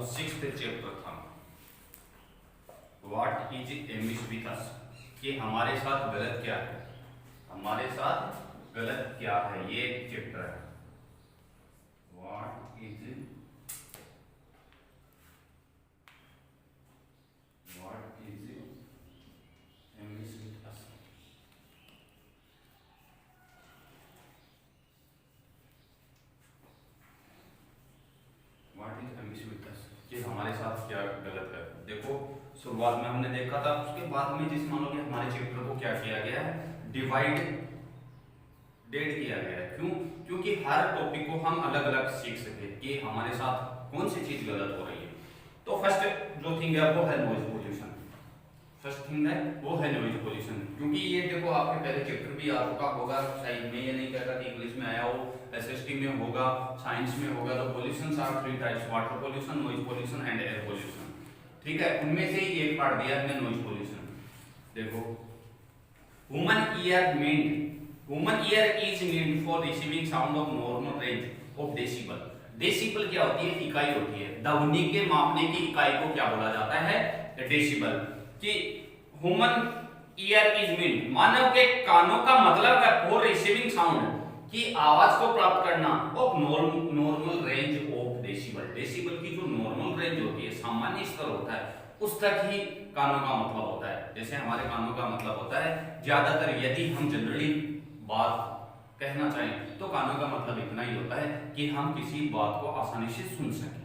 जो 6th chapter था, what is amiss with us, कि हमारे साथ गलत क्या है, हमारे साथ गलत क्या है, ये चैप्टर है। What is amiss with us. What is amiss with us, कि हमारे साथ क्या गलत है। देखो शुरुआत में हमने देखा था, उसके बाद में जिस मान लो कि हमारे चैप्टर को क्या किया गया है, डिवाइड डेड किया गया है। क्यों? क्योंकि हर टॉपिक को हम अलग अलग सीख सके कि हमारे साथ कौन सी चीज गलत हो रही है। तो फर्स्ट जो थिंग है वो है नॉइज पोल्यूशन। फर्स्ट थिंग है वो है नॉइज पोल्यूशन, क्योंकि ये देखो आपके पहले चैप्टर भी आ चुका होगा, शायद मैं ये नहीं कह रहा कि इंग्लिश में आया हो, एसएसटी में होगा, साइंस में होगा। तो pollution are 3 types, water pollution, noise pollution and air pollution. ठीक है, उनमें से ही एक पार्ट दिया हमने नॉइज पोल्यूशन। देखो human ear is meant for receiving sound of normal range of decibel. Decibel क्या होती है? इकाई होती है। ध्वनि के मापने की इकाई को क्या बोला जाता है? डेसिबल। कि ह्यूमन ईयर इज मेंट, मानव के कानों का मतलब है फॉर रिसीविंग साउंड, की आवाज को प्राप्त करना, of normal range of decibel. Decibel की जो नॉर्मल रेंज होती है, सामान्य स्तर होता है, उस तक ही कानों का मतलब होता है। जैसे हमारे कानों का मतलब होता है ज्यादातर, यदि हम जनरली बात कहना चाहें तो कानों का मतलब इतना ही होता है कि हम किसी बात को आसानी से सुन सकें।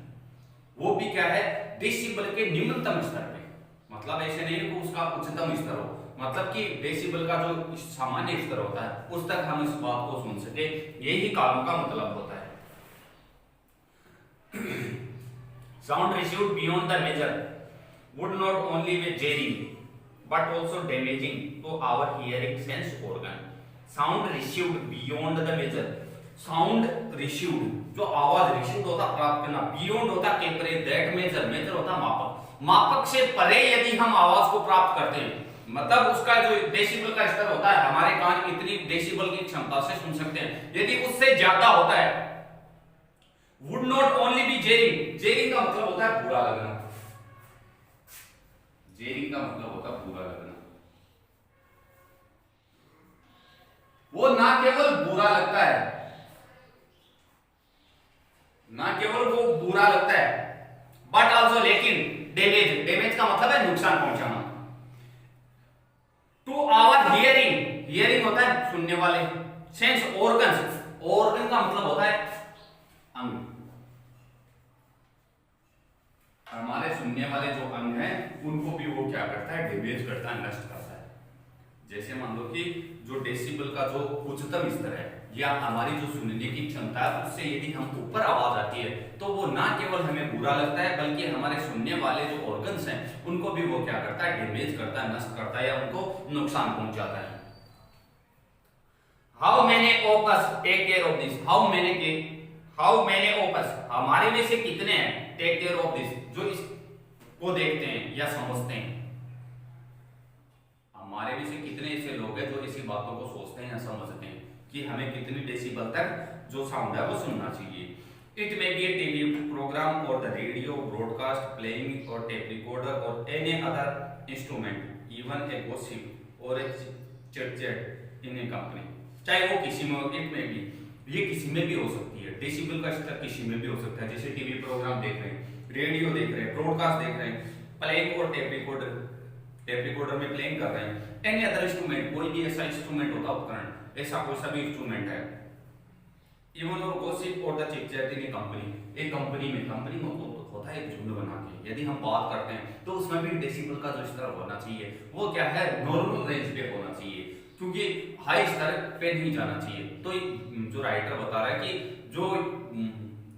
वो भी क्या है? डेसिबल के निम्नतम स्तर पे। मतलब ऐसे नहीं कि उसका उच्चतम स्तर हो, मतलब कि डेसिबल का जो सामान्य स्तर होता है उस तक हम इस बात को सुन सके, यही कानों का मतलब होता है। Sound received beyond the measure would not only be jarring but also damaging to our hearing sense organ. Sound received beyond the measure. Sound received, जो आवाज रिसीव होता प्राप्त करना, बियॉन्ड होता के परे, दैट मेजर, मेजर होता मापक, मापक से परे यदि हम आवाज को प्राप्त करते हैं, मतलब उसका जो डेसिबल का स्तर होता है, हमारे कान इतनी डेसिबल की क्षमता से सुन सकते हैं, यदि उससे ज्यादा होता है, would not only be jarring, jarring का मतलब होता है बुरा लगना, जेरिंग का मतलब होता है बुरा लगना। वो ना केवल बुरा लगता है, ना केवल वो बुरा लगता है, बट ऑल्सो लेकिन डैमेज, डैमेज का मतलब है नुकसान पहुंचाना, टू आवर हियरिंग, हियरिंग होता है सुनने वाले, सेंस ऑर्गन्स, ऑर्गन का मतलब होता है अंग, हमारे सुनने वाले जो अंग हैं उनको भी वो क्या करता है? डैमेज करता है, नष्ट करता है। जैसे मान लो कि जो डेसिबल का जो उच्चतम स्तर है या हमारी जो सुनने की क्षमता है, उससे यदि हम ऊपर आवाज आती है तो वो ना केवल हमें बुरा लगता है, बल्कि हमारे सुनने वाले जो ऑर्गन्स हैं उनको भी वो क्या करता है? डैमेज करता है, नष्ट करता है या उनको नुकसान पहुंचाता है। How many of us take care of this, how many of us, हमारे में से कितने हैं? टेक केयर ऑफ दिस, जो इसको देखते हैं या समझते हैं। हमारे में से कितने ऐसे लोग हैं जो ऐसी बातों को सोचते हैं या समझते हैं कि हमें कितनी डेसिबल तक जो साउंड है वो सुनना चाहिए। It may be a TV programme or the radio broadcast playing or tape recorder or any other instrument, even a gossip or a chit-chat in a company. चाहे वो किसी में, इट में भी, ये किसी में भी हो सकती है, डेसिबल का स्तर किसी में भी हो सकता है। जैसे टीवी प्रोग्राम देख रहे हैं, रेडियो देख रहे हैं, ब्रॉडकास्ट देख रहे हैं, प्लेइंग और टेप रिकॉर्डर में प्लेइंग कर रहे हैं, एनी अदर इंस्ट्रूमेंट, कोई भी ऐसा इंस्ट्रूमेंट होता है, उपकरण, ऐसा कोई सा भी इंस्ट्रूमेंट है, even or gossip or the chit-chat in a company, एक कंपनी में, कंपनी में तो होता है एक झुंड बना के, यदि हम बात करते हैं तो उसमें भी डेसिबल का जो स्तर होना चाहिए वो क्या है? नॉर्मल रेंज पे होना चाहिए, क्योंकि हाई स्तर पे नहीं जाना चाहिए। तो जो राइटर बता रहा है कि जो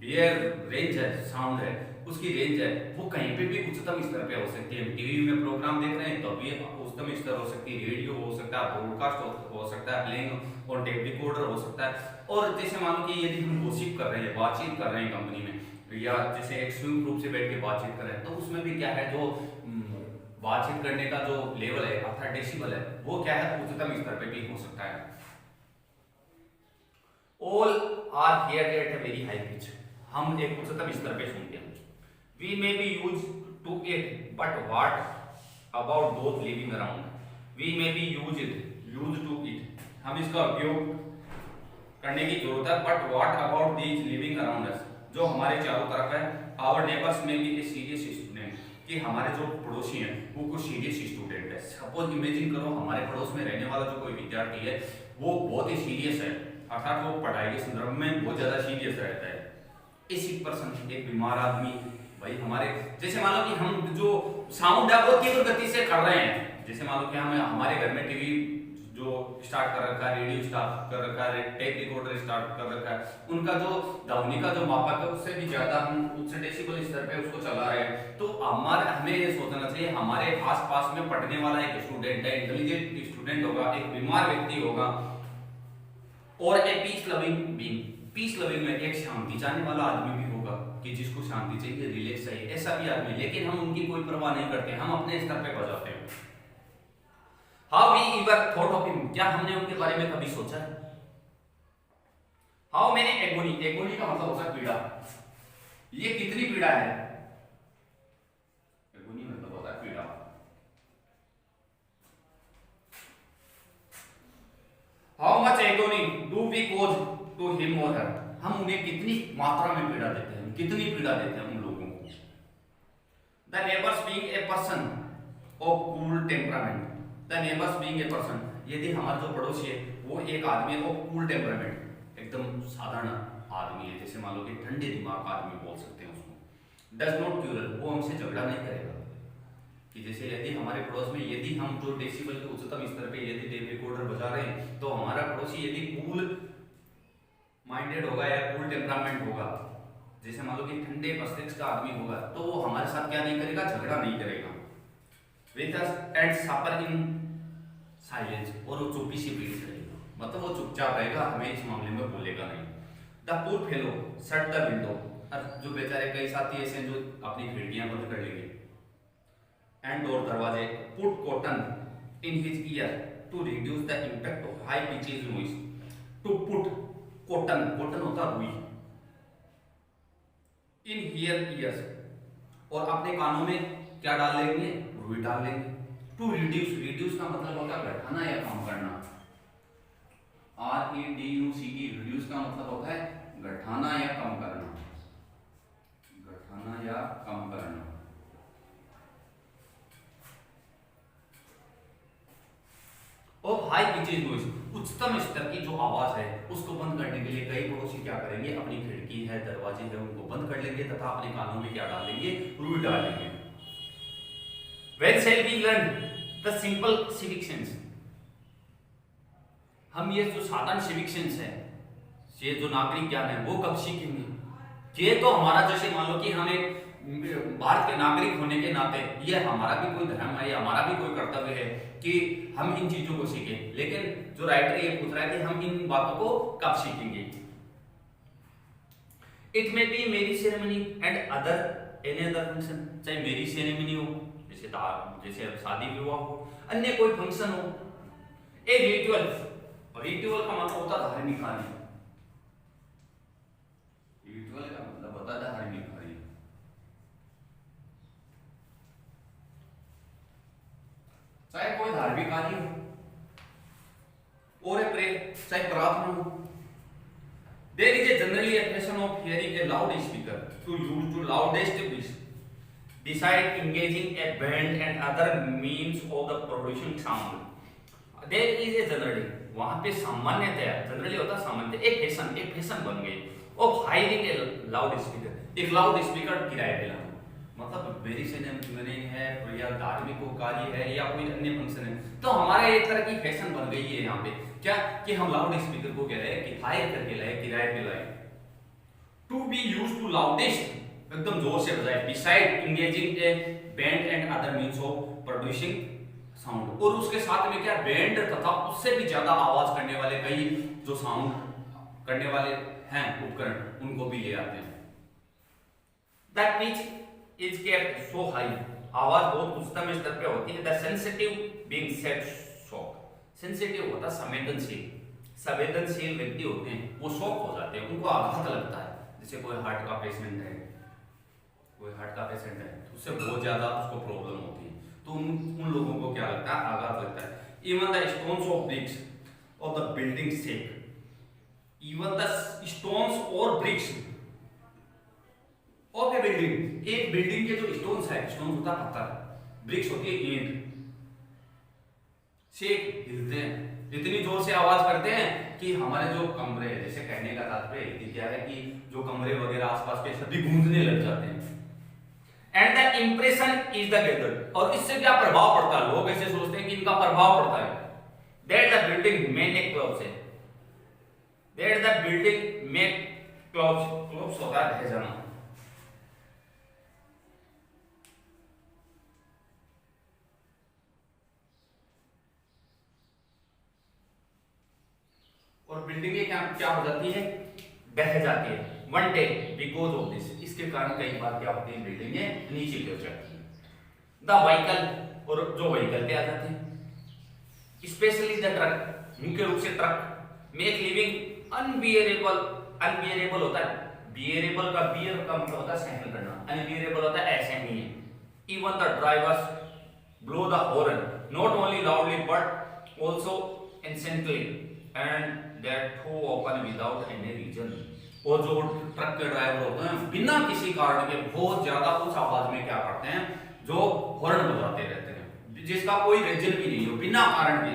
ये रेंज है, साउंड है, उसकी रेंज है, वो कहीं पे भी उच्चतम स्तर पे हो सकती है। टीवी में प्रोग्राम देख रहे हैं तो भी उच्चतम स्तर हो सकती है, रेडियो हो सकता है, ब्रॉडकास्ट हो सकता है, प्लेइंग और टेप रिकॉर्डर हो सकता है। और जैसे मान लो कि यदि हम गॉसिप कर रहे हैं, बातचीत कर रहे हैं कंपनी में, या जैसे एक संयुक्त रूप से बैठ के बातचीत कर रहे हैं, तो उसमें भी क्या है, जो बातचीत करने का जो लेवल है अर्थात डेसिबल है, वो क्या है? उच्चतम स्तर पे भी हो सकता है। All are here at a very high pitch, हम एक उच्चतम स्तर पे सुनते हैं। We may be use to it but what about those living around, we may be use to it, हम इसका उपयोग करने की जरूरत है, but what about these living around us, जो हमारे चारों तरफ है, our neighbours may be a serious student, कि हमारे जो पड़ोसी हैं वो कुछ सीरियस स्टूडेंट है। सपोज इमेजिन करो हमारे पड़ोस में रहने वाला जो कोई विद्यार्थी है वो बहुत ही सीरियस है, अर्थात वो पढ़ाई के संदर्भ में बहुत ज्यादा सीरियस रहता है। इसी पर्सन, एक बीमार आदमी, भाई हमारे जैसे मान लो कि हम जो साउंड है वो तीव्र गति से कर रहे हैं, जैसे मान लो कि हम हमारे घर में टीवी जो स्टार्ट कर रखा है, रेडियो स्टार्ट कर रखा है, टेप रिकॉर्डर स्टार्ट कर रखा है, उनका जो ध्वनि का जो मापक है उससे भी ज्यादा हम उच्च डेसिबल स्तर पे उसको चला रहे हैं। तो हमें ये सोचना चाहिए हमारे आसपास में पढ़ने वाला एक स्टूडेंट है, इंटेलिजेंट स्टूडेंट होगा, एक बीमार व्यक्ति होगा, और a peace loving being, peace loving में एक शांति चाहने वाला आदमी भी होगा कि जिसको शांति चाहिए, रिलैक्स चाहिए, ऐसा भी आदमी, लेकिन हम उनकी कोई परवाह नहीं करते, हम अपने स्तर पे बजाते हैं। How we ever thought of him, क्या हमने उनके बारे में कभी सोचा है? हाउ मेनी एगोनी, एगोनी का मतलब होता है पीड़ा, ये कितनी पीड़ा है, एगोनी मतलब होता है पीड़ा। How much agony do we cause to him or her, हम उन्हें कितनी मात्रा में पीड़ा देते हैं, कितनी पीड़ा देते हैं उन लोगों को। The neighbours being a person of cool temperament, the neighbours being a person, यदि हमारा जो पड़ोसी है वो एक आदमी है ऑफ कूल टेम्परामेंट, एकदम साधारण आदमी है, जैसे मान लो कि ठंडे दिमाग का आदमी बोल सकते हैं उसको। डज नॉट क्यूरल, वो हमसे झगड़ा नहीं करेगा, कि जैसे यदि हमारे पड़ोस में यदि हम जो डेसिबल के उच्चतम स्तर पे यदि टेप रिकॉर्डर बजा रहे हैं तो हमारा पड़ोसी यदि कूल माइंडेड होगा या कूल टेम्परामेंट होगा, जैसे मान लो कि ठंडे मस्तिष्क का आदमी होगा, तो वो हमारे साथ क्या नहीं करेगा, झगड़ा नहीं करेगा। With us and suffer in silence, और वो चुप्पी से पीड़ित रहेगा, मतलब वो चुपचाप रहेगा, हमें इस मामले में बोलेगा नहीं। The poor fellow shut the window, जो बेचारे कई साथी ऐसे हैं जो अपनी खिड़कियां बंद कर लेंगे, एंड डोर, दरवाजे, put cotton in his ear to reduce the impact of high pitches noise, to put cotton, cotton होता रुई, इन हियर ईयर्स, और अपने कानों में क्या डाल लेंगे, रुई डाल लेंगे। टू रिड्यूस, रिड्यूस का मतलब होता है घटाना या कम करना, REDUCE, रिड्यूस का मतलब होता है घटाना या कम करना, घटाना या कम करना। और हाई पिचेस नॉइज, उच्चतम स्तर की जो आवाज है उसको बंद करने के लिए कई पड़ोसी क्या करेंगे, अपनी खिड़की है, दरवाजे है, उनको बंद कर लेंगे तथा अपने कानों में क्या डाल लेंगे, रुई डाल लेंगे। When shall we learn the simple civic sense, हम ये जो साधारण सिविक सेंस है, ये जो नागरिक ज्ञान है वो कब सीखेंगे? ये तो हमारा जैसे मान लो कि हम एक भारत के नागरिक होने के नाते ये हमारा भी कोई धर्म है, हमारा भी कोई कर्तव्य है कि हम इन चीजों को सीखें, लेकिन जो राइटर ये पूछ रहा है कि हम इन बातों को कब सीखेंगे। इट मे बी मेरी ceremony and other any other function, चाहे मेरी सेरेमनी हो जैसे शादी विवाह हो, अन्य कोई फंक्शन हो, ए रिचुअल, रिचुअल का मतलब होता है धार्मिक कार्य, रिचुअल का मतलब होता है धार्मिक कार्य, चाहे कोई धार्मिक कार्य हो और ए प्रे, चाहे प्रार्थना हो। There is a generally a fashion of hearing a loud speaker to use to loudest voice beside engaging a band and other means of the producing sound. There is a generally, वहां पे सामान्यतया, generally होता है सामान्यतः, एक fashion बन गई of hiring A loud speaker, एक लाउड स्पीकर किराए पे लाना, मतलब मेरी सेरेमनी है या धार्मिक कार्य है या कोई अन्य फंक्शन है तो हमारा एक तरह की फैशन बन गई है यहाँ पे क्या कि हम लाउड स्पीकर को कह रहे हैं कि हायर करके लाए, किराए पे लाए। To be used to loudest, एकदम जोर से बजाए, beside engaging a band and other means of producing sound, और उसके साथ में क्या बैंड तथा उससे भी ज्यादा आवाज करने वाले कई जो साउंड करने वाले हैं उपकरण उनको भी ले आते हैं। That pitch is kept so high, आवाज बहुत उच्चतम स्तर पे होती है। The sensitive being set shock, sensitive होता संवेदनशील, संवेदनशील व्यक्ति होते हैं वो शॉक हो जाते हैं, उनको आघात लगता है, जैसे कोई हार्ट का पेशेंट है कोई हार्ट का पेशेंट है तो उससे बहुत ज्यादा उसको प्रॉब्लम होती है, तो उन लोगों को क्या लगता है, आघात लगता है। Even the stones of bricks of the building shake, even the stones और ब्रिक्स ऑफ ए बिल्डिंग, एक बिल्डिंग के जो स्टोन्स है, स्टोन्स होता है पत्थर, ब्रिक्स होती है ईंट, शेक हिलते हैं, इतनी जोर से आवाज करते हैं कि हमारे जो कमरे, जैसे कहने का तात्पर्य क्या है कि जो कमरे वगैरह आसपास के सभी गूंजने लग जाते हैं। And the impression is the gathered, और इससे क्या प्रभाव पड़ता है, लोग ऐसे सोचते हैं कि इनका प्रभाव पड़ता है, that the building make a clubs है, that the building make clubs, clubs होता है भेजना, और बिल्डिंगें क्या क्या हो जाती है, ढह जाती है। One day because of this, इसके कारण कई बार क्या होती है, बिल्डिंगें नीचे गिर जाती हैं। द व्हीकल, और जो व्हीकल पे आ जाते हैं, स्पेशली द ट्रक, मुख्य रूप से truck, make living unbearable, unbearable होता है, बियरेबल का बियर का मतलब होता है सहन करना, अनबियरेबल होता है असहनीय। Even the drivers blow the horn not only loudly but also incessantly and that to open without any reason, और जो ट्रक के ड्राइवर होते हैं बिना किसी कारण के बहुत ज्यादा उच्च आवाज में क्या करते हैं, जो हॉर्न बजाते रहते हैं, जिसका कोई रीजन भी नहीं हो, बिना कारण के।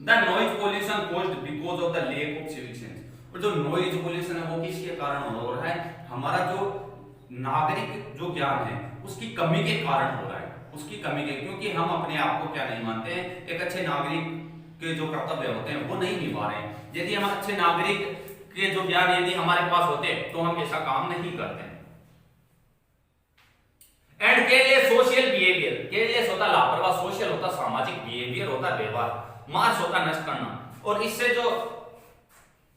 The noise pollution caused because of the lack of civic sense, और जो नॉइज पोल्यूशन है वो किसके कारण हो रहा है, हमारा जो नागरिक जो ज्ञान है उसकी कमी के कारण हो रहा है, उसकी कमी के, क्योंकि हम अपने आप को क्या नहीं मानते हैं, एक अच्छे नागरिक के जो कर्तव्य होते हैं वो नहीं निभा रहे हैं। यदि हम अच्छे नागरिक के जो ज्ञान यदि हमारे पास होते तो हम ऐसा काम नहीं करते। And careless social behaviour, careless होता लापरवाह, सोशल होता सामाजिक, बिहेवियर होता व्यवहार, मार्स होता नष्ट करना, और इससे जो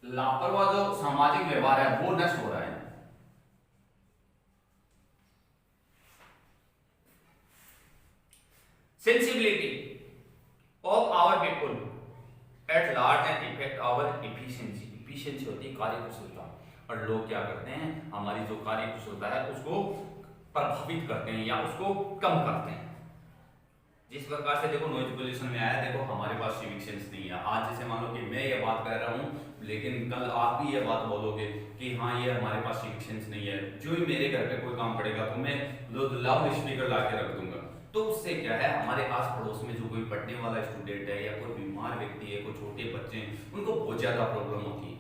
लापरवाह जो सामाजिक व्यवहार है वो नष्ट हो रहा है। Sensibility of our people at large and effect our efficiency, efficiency होती है कार्यकुशलता, और लोग क्या करते हैं, हमारी जो कार्यकुशलता है उसको प्रभावित करते हैं या उसको कम करते हैं। जिस प्रकार से देखो नॉइज पोल्यूशन में आया, देखो हमारे पास सिविक सेंस नहीं है। आज जैसे मान लो कि मैं ये बात कर रहा हूँ, लेकिन कल आप भी ये बात बोलोगे कि हाँ ये हमारे पास सिविक सेंस नहीं है, जो ही मेरे घर पे कोई काम पड़ेगा तो मैं लाउड स्पीकर ला के रख दूंगा। तो उससे क्या है, हमारे आस पड़ोस में जो कोई पढ़ने वाला स्टूडेंट है या कोई बीमार व्यक्ति है, कोई छोटे बच्चे हैं, उनको बहुत ज्यादा प्रॉब्लम होती है,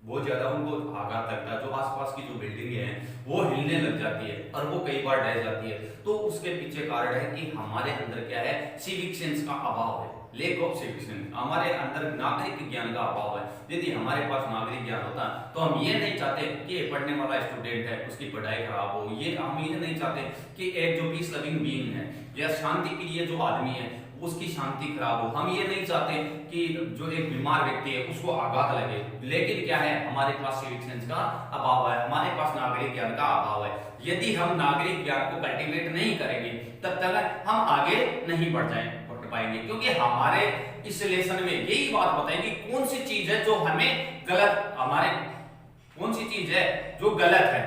बहुत ज्यादा उनको आघात लगता है, जो आसपास की जो बिल्डिंग है वो हिलने लग जाती है और वो कई बार ढह जाती है। तो उसके पीछे कारण है कि हमारे अंदर क्या है, सिविक सेंस का अभाव है, लेक ऑफ सिविक सेंस, हमारे अंदर नागरिक ज्ञान का अभाव है। यदि हमारे पास नागरिक ज्ञान होता तो हम ये नहीं चाहते कि पढ़ने वाला स्टूडेंट है उसकी पढ़ाई खराब हो, ये हम ये नहीं चाहते कि एक जो पीस लविंग बीइंग है या शांति के लिए जो आदमी है उसकी शांति खराब हो, हम ये नहीं चाहते कि जो एक बीमार व्यक्ति है उसको आघात लगे। लेकिन क्या है, हमारे पास सिविक सेंस का अभाव है, हमारे पास नागरिक ज्ञान का अभाव है। यदि हम नागरिक ज्ञान को कल्टीवेट नहीं करेंगे तब तक हम आगे नहीं बढ़ पाएंगे, क्योंकि हमारे इस लेसन में यही बात बताएंगे कौन सी चीज है जो हमें गलत, हमारे कौन सी चीज है जो गलत है,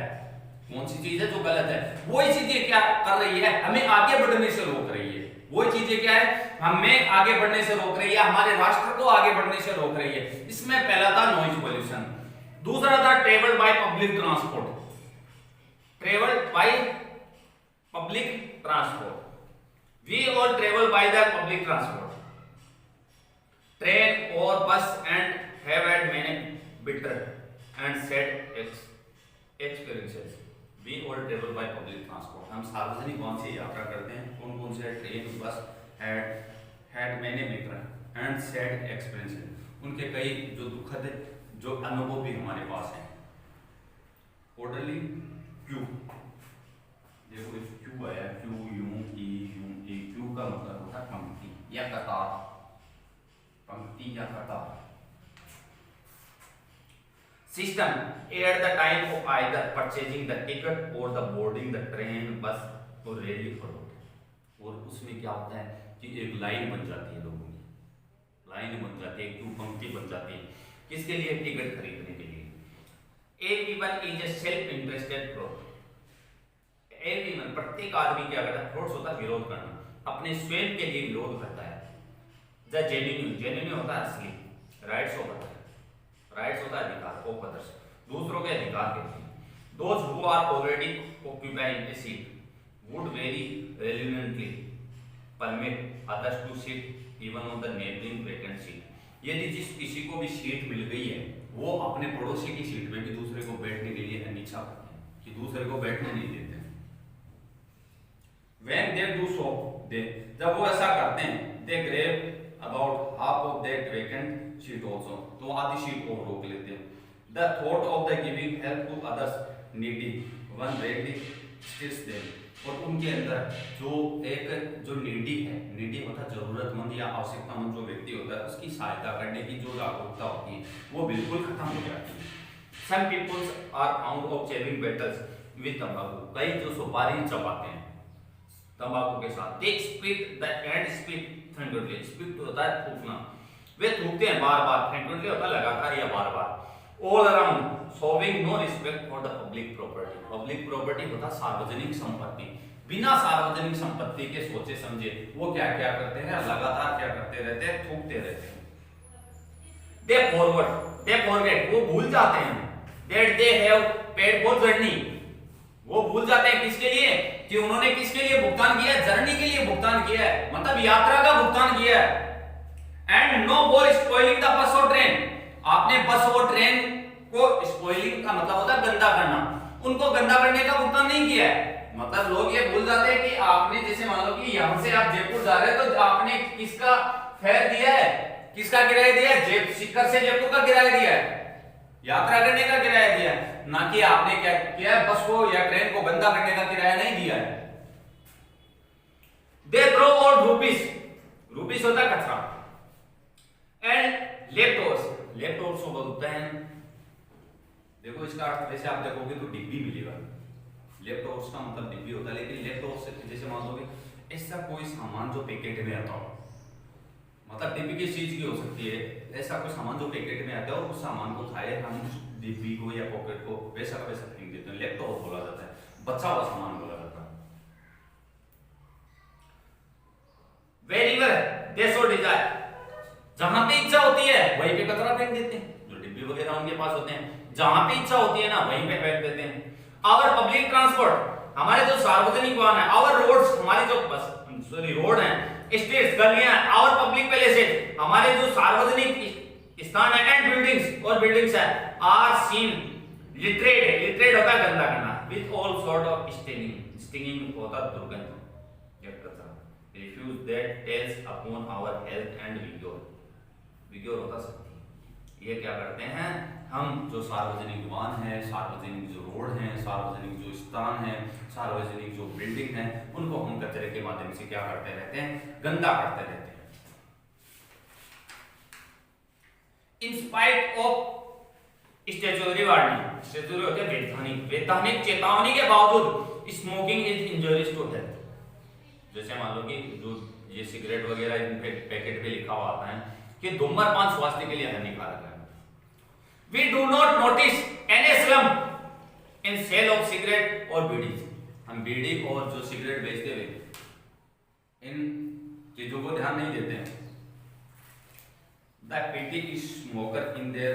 कौन सी चीज है जो गलत है, वही चीजें क्या कर रही है, हमें आगे बढ़ने से रोक रही है। वही चीजें क्या है, हमें आगे बढ़ने से रोक रही है, हमारे राष्ट्र को आगे बढ़ने से रोक रही है। इसमें पहला था नॉइज पोल्यूशन, दूसरा था travel by public transport, travel by public transport, we all travel by the public transport, train और bus and have had many bitter and sad experiences. We all travel by public transport. हम सार्वजनिक वाहन से यात्रा करते हैं, कौन कौन से, ट्रेन, बस, had many bitter and sad experiences. उनके कई जो दुखद जो अनुभव भी हमारे पास हैं। ऑर्डरली क्यू, देखो क्यू आया, क्यू यूं ई यूं ए, क्यू का मतलब होता है पंक्ति या कतार, पंक्ति या कतार। System at the time of either purchasing the ticket or the boarding the train, bus or railway for road, और उसमें क्या होता है कि एक लाइन बन जाती है, लोगों की लाइन बन जाती है, एक पंक्ति बन जाती है, किसके लिए, टिकट खरीदने के लिए। Everyone is a self-interested group, everyone, प्रत्येक आदमी क्या करता है, थॉट्स होता है विरोध करना, अपने स्वयं के लिए विरोध करता है। द जेन्युइन, जेन्युइन होता है असली, राइट्स होता है, राइट्स होता है अधिकार ऑफ अदर्स, दूसरों के अधिकार के लिए। Those who are already occupying a seat would very relevantly permit others to sit even on the neighbouring vacant seat. यदि जिस किसी को भी सीट मिल गई है वो अपने पड़ोसी की सीट में भी दूसरे को बैठने के लिए अनिच्छा करते हैं कि दूसरे को बैठने नहीं देते। When they do so, they, जब वो ऐसा करते हैं, they grab about half of that vacant seat also, तो आधी सीट को रोक लेते हैं। The thought of the giving help to others needy one really stirs them, और उनके अंदर जो नीडी है, नीडी होता है जरूरतमंद या आवश्यकतामंद जो व्यक्ति होता है, उसकी सहायता करने की जो जागरूकता होती है वो बिल्कुल खत्म हो जाती है। Some people are fond of chewing battles with tobacco, कई जो सुपारी चबाते हैं तंबाकू के साथ। They spit the and spit frequently, spit होता है थूकना, वे थूकते हैं बार बार, frequently होता है लगातार या बार बार। All around, showing no respect for the public property, public property होता है सार्वजनिक संपत्ति, बिना सार्वजनिक संपत्ति के सोचे समझे वो क्या क्या करते हैं, लगातार क्या करते रहते हैं, थूकते रहते हैं। They forget, वो भूल जाते हैं that they have paid for journey, वो भूल जाते हैं किसके लिए, कि उन्होंने किसके लिए भुगतान किया है, जर्नी के लिए भुगतान किया है, मतलब यात्रा का भुगतान किया है। And no for spoiling the bus और ट्रेन, आपने बस और ट्रेन को, स्पॉइलिंग का मतलब होता है गंदा करना, उनको गंदा करने का भुगतान नहीं किया है। मतलब लोग ये भूल जाते हैं कि आपने, जैसे मान लो कि यहां से आप जयपुर जा रहे हैं तो आपने किसका फेयर दिया है, किसका किराया दिया है, सीकर से जयपुर का किराया दिया है, यात्रा करने का किराया दिया है, ना कि आपने क्या किया है, बस को या ट्रेन को गंदा करने का किराया नहीं दिया है। They throw out rubbish, rubbish होता है कचरा, and leftovers, leftovers को बोलते हैं, देखो इसका अर्थ वैसे आप देखोगे तो डिब्बी मिलेगा, leftovers का मतलब डिब्बी होता है, लेकिन leftovers से जैसे मान लो कि ऐसा कोई सामान जो पैकेट में आता हो, मतलब डिब्बी किस चीज की हो सकती है, ऐसा कोई सामान जो पैकेट में आता है और उस सामान को खाए हम डिब्बी को या पॉकेट को वैसा का वैसा फेंक देते हैं, लेफ्टओवर बोला जाता है, बचा हुआ सामान बोला जाता है। Wherever they so desire, जहां पे इच्छा होती है वहीं पे कचरा फेंक देते हैं, जो डिब्बी वगैरह उनके पास होते हैं, जहां पे इच्छा होती है ना वहीं पे फेंक देते हैं। Our public transport, हमारे जो सार्वजनिक वाहन है, our roads, हमारे जो बस रोड है, स्ट्रीट्स गलियां, our public places, हमारे जो सार्वजनिक स्थान है, एंड बिल्डिंग्स और बिल्डिंग्स है, आर सीन लिटरेट, लिटरेट होता है गंदा करना, with all sort of stinging, stinging होता है दुर्गंध, refuse that tells upon our health and vigour, vigour होता है शक्ति। ये क्या करते हैं, हम जो सार्वजनिक वाहन है, सार्वजनिक जो रोड है, सार्वजनिक जो स्थान है, सार्वजनिक जो बिल्डिंग है, उनको हम कचरे के माध्यम से क्या करते रहते हैं, गंदा करते रहते हैं। In spite of statutory warning, statutory होते हैं वैधानिक, वैधानिक चेतावनी के बावजूद स्मोकिंग इज इंजurious टू हेल्थ। जैसे मान लो कि जो ये सिगरेट वगैरह इन पे पैकेट पे लिखा हुआ आता है कि धूम्रपान स्वास्थ्य के लिए हानिकारक है। We do not notice any slump in sale of cigarette और बीड़ी, हम बीड़ी और जो सिगरेट बेचते हुए इन चीजों को ध्यान नहीं देते हैं। The pity smoker in their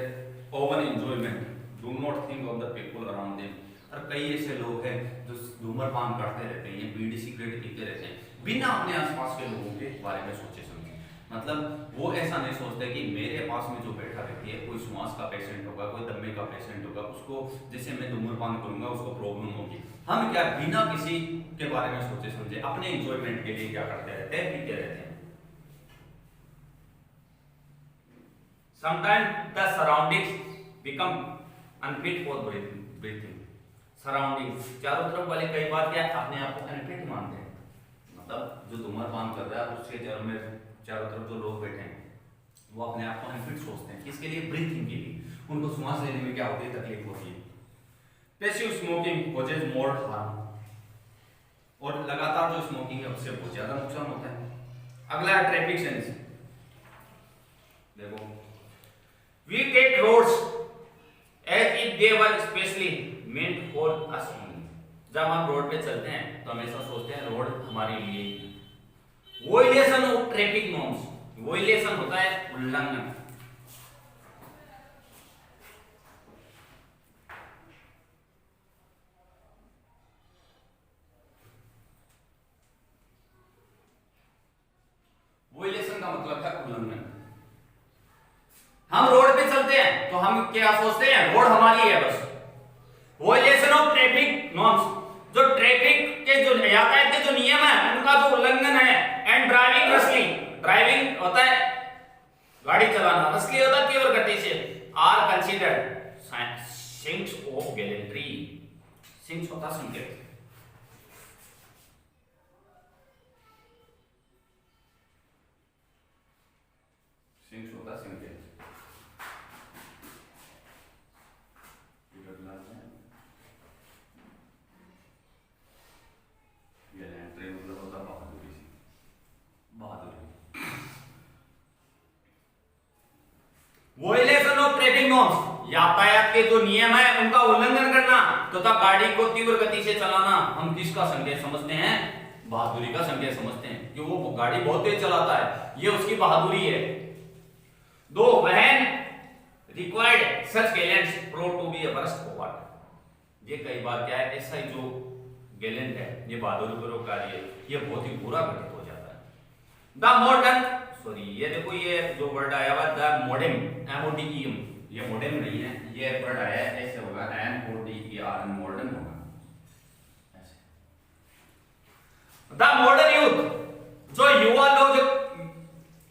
own enjoyment do not think of the people around them, और कई ऐसे लोग हैं जो धूम्रपान करते रहते हैं, ये बीड़ी सिगरेट पीते रहते हैं बिना अपने आसपास के लोगों के बारे में सोचे समझे। मतलब वो ऐसा नहीं सोचते कि मेरे पास में जो बैठा व्यक्ति है, कोई श्वास का पेशेंट होगा, कोई दमे का पेशेंट होगा, उसको जैसे मैं धूम्रपान करूंगा उसको प्रॉब्लम होगी। हम क्या बिना किसी के बारे में सोचे समझे अपने एंजॉयमेंट के लिए क्या करते रहते हैं, पीते रहते हैं। Sometimes the surroundings become unfit for breathing. Surroundings, चारों तरफ वाले कई बार क्या अपने आप को अनफिट मानते हैं, मतलब जो धूम्रपान कर रहा है उसके चारों तरफ जो लोग बैठे हैं वो अपने आप को अनफिट सोचते हैं, किसके लिए, ब्रीथिंग के लिए, उनको सांस लेने में क्या होती है, तकलीफ होती है। पैसिव स्मोकिंग कॉजेज मोर हार्म, और लगातार जो स्मोकिंग है उससे बहुत ज्यादा नुकसान होता है। अगला है ट्रैफिक सेंस, देखो we take roads as if they were specially meant for us only, जब हम रोड पे चलते हैं तो हमेशा सोचते हैं रोड हमारे लिए। वोलेशन ऑफ ट्रैफिक नॉर्म्स, वोलेशन होता है उल्लंघन। वोलेशन का मतलब है उल्लंघन। हम रोड पे चलते हैं तो हम क्या सोचते हैं, रोड हमारी है बस। वोलेशन ऑफ ट्रैफिक नॉर्म्स, जो ट्रैफिक के जो यातायात के जो नियम है उनका जो उल्लंघन है। एंड ड्राइविंग रशली, ड्राइविंग होता है गाड़ी चलाना, रशली होता है तीव्र गति से। Are considered signs of gallantry, signs होता संकेत। सिंक्स होता संकेत। वोलेशन ऑफ ट्रैफिक नॉर्म्स, यातायात के जो नियम है उनका उल्लंघन करना तथा गाड़ी को तीव्र गति से चलाना हम किसका संकेत समझते हैं, बहादुरी का संकेत समझते हैं कि वो गाड़ी बहुत तेज चलाता है, ये उसकी बहादुरी है। Though when required such gallants prove to be a worst forward, ये कई बार क्या है, ऐसा ही जो गैलेंट है ये बहादुरी पूर्वक कार्य है, ये बहुत ही बुरा घटित हो जाता है। द मॉडर्न, सॉरी ये देखो ये जो वर्ड आया हुआ द मॉडर्न, MODEM, ये मॉडर्न नहीं है, ये वर्ड आया है ऐसे होगा MODER, मॉडर्न होगा ऐसे। द मॉडर्न यूथ, जो युवा लोग, जो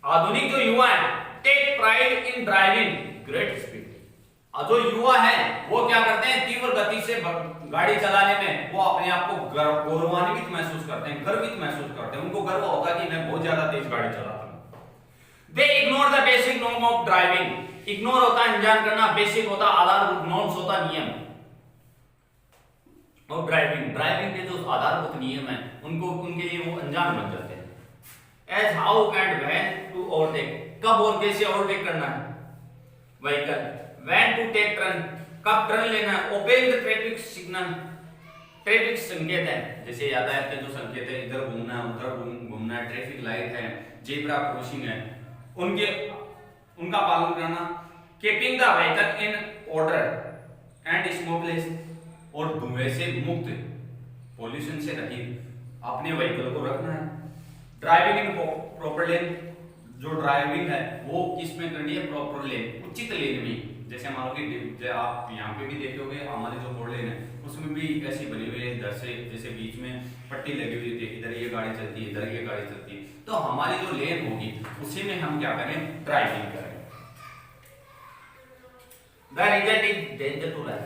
आधुनिक जो युवा है, take pride in driving great speed, जो युवा है वो क्या करते हैं, तीव्र गति से गाड़ी चलाने में वो अपने आप को गौरवान्वित महसूस करते हैं, गर्वित महसूस करते हैं, उनको गर्व होता है कि मैं बहुत ज्यादा तेज गाड़ी चलाता हूं। दे ignore the basic norm of driving, ignore होता है अनजान करना, बेसिक होता आधारभूत, नॉर्म्स होता नियम और ड्राइविंग, ड्राइविंग के जो आधारभूत नियम है उनको उनके लिए वो अनजान बन जाते हैं। As how and when to overtake, कब और कैसे ओवरटेक करना है vehicle, when to take turn, कब टर्न लेना है, obey the traffic signal, traffic संकेत है जैसे यातायात के जो संकेत है, इधर घूमना है उधर घूमना है, ट्रैफिक लाइट है, जेब्रा क्रॉसिंग है, उनका पालन करना। Keeping the vehicle in order and smokeless, और धुएं से मुक्त, पोल्यूशन से रहित अपने व्हीकल को रखना है। ड्राइविंग इन प्रॉपर लेन, जो ड्राइविंग है वो किस में करनी है, प्रॉपर लेन, उचित लेन में। जैसे मान लो कि आप यहाँ पे भी देखोगे हमारे जो फोर लेन है उसमें भी ऐसी बनी हुई है, इधर से जैसे बीच में पट्टी लगी हुई थी, इधर ये गाड़ी चलती है, इधर ये गाड़ी चलती है, तो हमारी जो लेन होगी उसी में हम क्या करें, ड्राइविंग करें। The result is danger to life,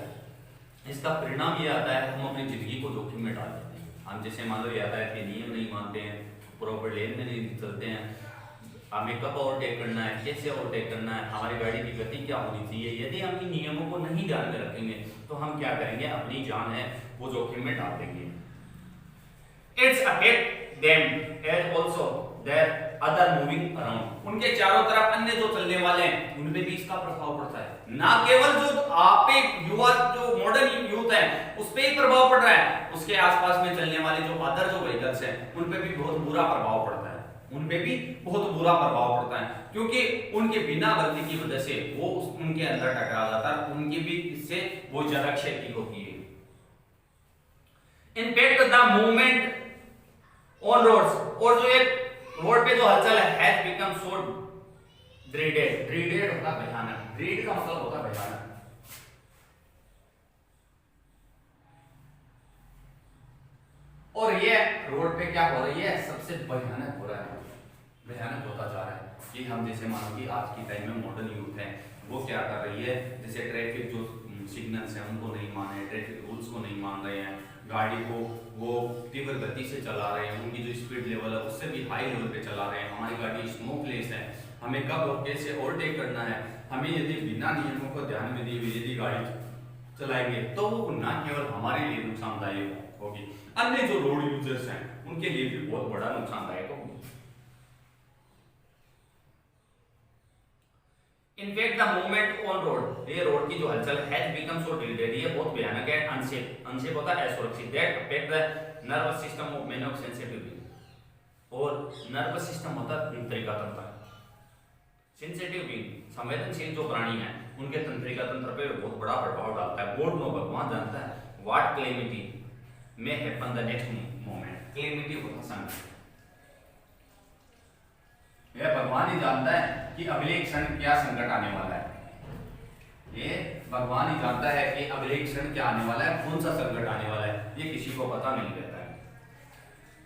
इसका परिणाम ये आता है हम अपनी जिंदगी को जोखिम में डाल देते हैं। हम जैसे मान लो यातायात के नियम नहीं मानते हैं, प्रॉपर लेन में नहीं चलते हैं, हमें कब ओवरटेक करना है, कैसे ओवरटेक करना है, हमारी गाड़ी की गति क्या होनी चाहिए, यदि हम इन नियमों को नहीं ध्यान में रखेंगे तो हम क्या करेंगे, अपनी जान है वो जोखिम में डाल देंगे। It's affect them as also their other moving around, उनके चारों तरफ अन्य जो चलने वाले हैं उन पे भी इसका प्रभाव पड़ता है, ना केवल जो आप पे युवा जो मॉडर्न यूथ है उस पे ही प्रभाव पड़ रहा है, उसके आसपास में चलने वाले जो अदर जो व्हीकल्स हैं उन पे भी बहुत बुरा प्रभाव पड़ता है, उन पे भी बहुत बुरा प्रभाव पड़ता है, क्योंकि उनके बिना गलती की वजह से वो उनके अंदर टकरा जाता है, उनकी भी इससे बहुत ज्यादा क्षति होती है। In fact the movement on roads, और जो एक रोड पे जो हलचल है has become so dreaded, dreaded होता भयानक, ड्रेड का मतलब होता भयानक, और ये रोड पे क्या हो रही है, सबसे भयानक हो रहा है, भयानक होता जा रहा है। कि हम जैसे मानो कि आज की टाइम में मॉडर्न यूथ है वो क्या कर रही है, जैसे ट्रैफिक जो सिग्नल्स हैं उनको नहीं मान रहे, ट्रैफिक रूल्स को नहीं मान रहे हैं, गाड़ी को वो तीव्र गति से चला रहे हैं, उनकी जो स्पीड लेवल है उससे भी हाई लेवल पे चला रहे हैं, हमारी गाड़ी स्मोकलेस है, हमें कब और कैसे ओवरटेक करना है, हमें यदि बिना नियमों को ध्यान में दिए हुए यदि गाड़ी चलाएंगे तो वो न केवल हमारे लिए नुकसानदायक होगी, अन्य जो रोड यूजर्स हैं उनके लिए भी बहुत बड़ा नुकसानदायक होगी। In fact the movement on road, ये रोड की जो हलचल है बिकम सो डिलेड, ये बहुत भयानक है, अनसेफ, अनसेफ होता है असुरक्षित, that affect the nervous system of man of sensitive being, और नर्वस सिस्टम होता है तंत्रिका तंत्र, सेंसिटिव बीइंग संवेदनशील जो प्राणी हैं उनके तंत्रिका तंत्र पे बहुत बड़ा प्रभाव डालता है। गॉड नो, भगवान जानता है what calamity may happen the next moment, calamity होता संकट, यह भगवान ही जानता है कि अगले क्षण क्या संकट आने वाला है, ये भगवान ही जानता है कि अगले क्षण क्या आने वाला है, कौन सा संकट आने वाला है, ये किसी को पता नहीं रहता है।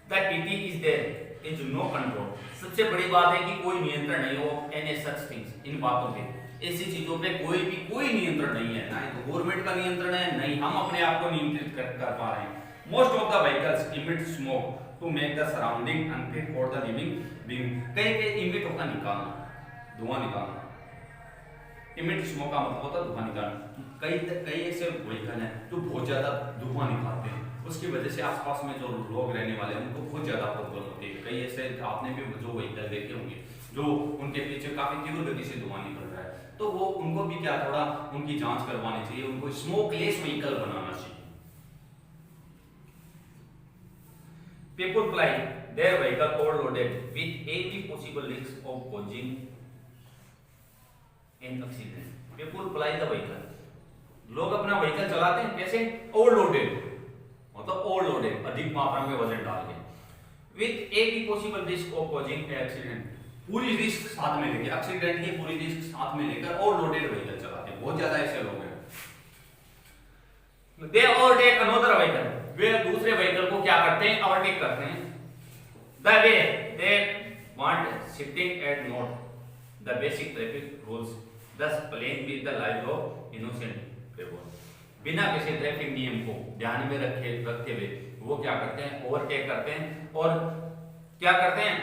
The PT is there is no control, सबसे बड़ी बात है कि कोई नियंत्रण नहीं हो एनी सच थिंग्स, इन बातों पे, ऐसी चीजों पे कोई नियंत्रण नहीं है, ना तो गवर्नमेंट का नियंत्रण है, नहीं हम अपने आप को नियंत्रित कर पा रहे हैं। Most of the vehicles emit smoke to make the surrounding unfit for the living being, कहीं इमिट होता निकालना, धुआं निकालना, इमिट स्मोक का मतलब होता है धुआं निकालना। कई ऐसे व्हीकल हैं जो बहुत ज्यादा धुआं निकालते हैं, उसकी वजह से आसपास में जो लोग रहने वाले हैं उनको बहुत ज्यादा प्रॉब्लम होती है। कई ऐसे आपने भी जो व्हीकल देखे होंगे जो उनके पीछे काफी तीव्र गति से धुआं निकल रहा है, तो वो उनको भी क्या थोड़ा उनकी जांच करवानी चाहिए, उनको स्मोकलेस व्हीकल बनाना चाहिए। People fly their vehicle overloaded with every possible risk of causing an accident. People fly the vehicle. लोग अपना व्हीकल चलाते हैं कैसे? ओवरलोडेड, मतलब ओवरलोडेड, अधिक मात्रा में वजन डाल के, with every possible risk of causing an accident, पूरी रिस्क साथ में लेके, एक्सीडेंट की पूरी रिस्क साथ में लेकर ओवरलोडेड व्हीकल चलाते हैं। बहुत ज्यादा ऐसे लोग हैं। They overtake another vehicle, वे दूसरे व्हीकल को क्या करते हैं? ओवरटेक करते हैं। The way they want shifting at note the basic traffic rules, thus playing with the lives of innocent people. बिना किसी ट्रैफिक नियम को ध्यान में रखते हुए वो क्या करते हैं? ओवरटेक करते हैं और क्या करते हैं?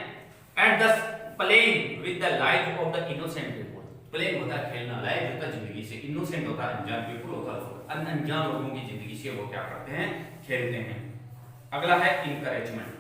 And thus playing with the lives of the innocent people. Playing होता है खेलना, लाइफ होता है जिंदगी से, इनोसेंट होता है अनजान, पीपल होता है अनजान लोगों की जिंदगी से वो क्या करते हैं? खेलते हैं। अगला है इनकरेजमेंट।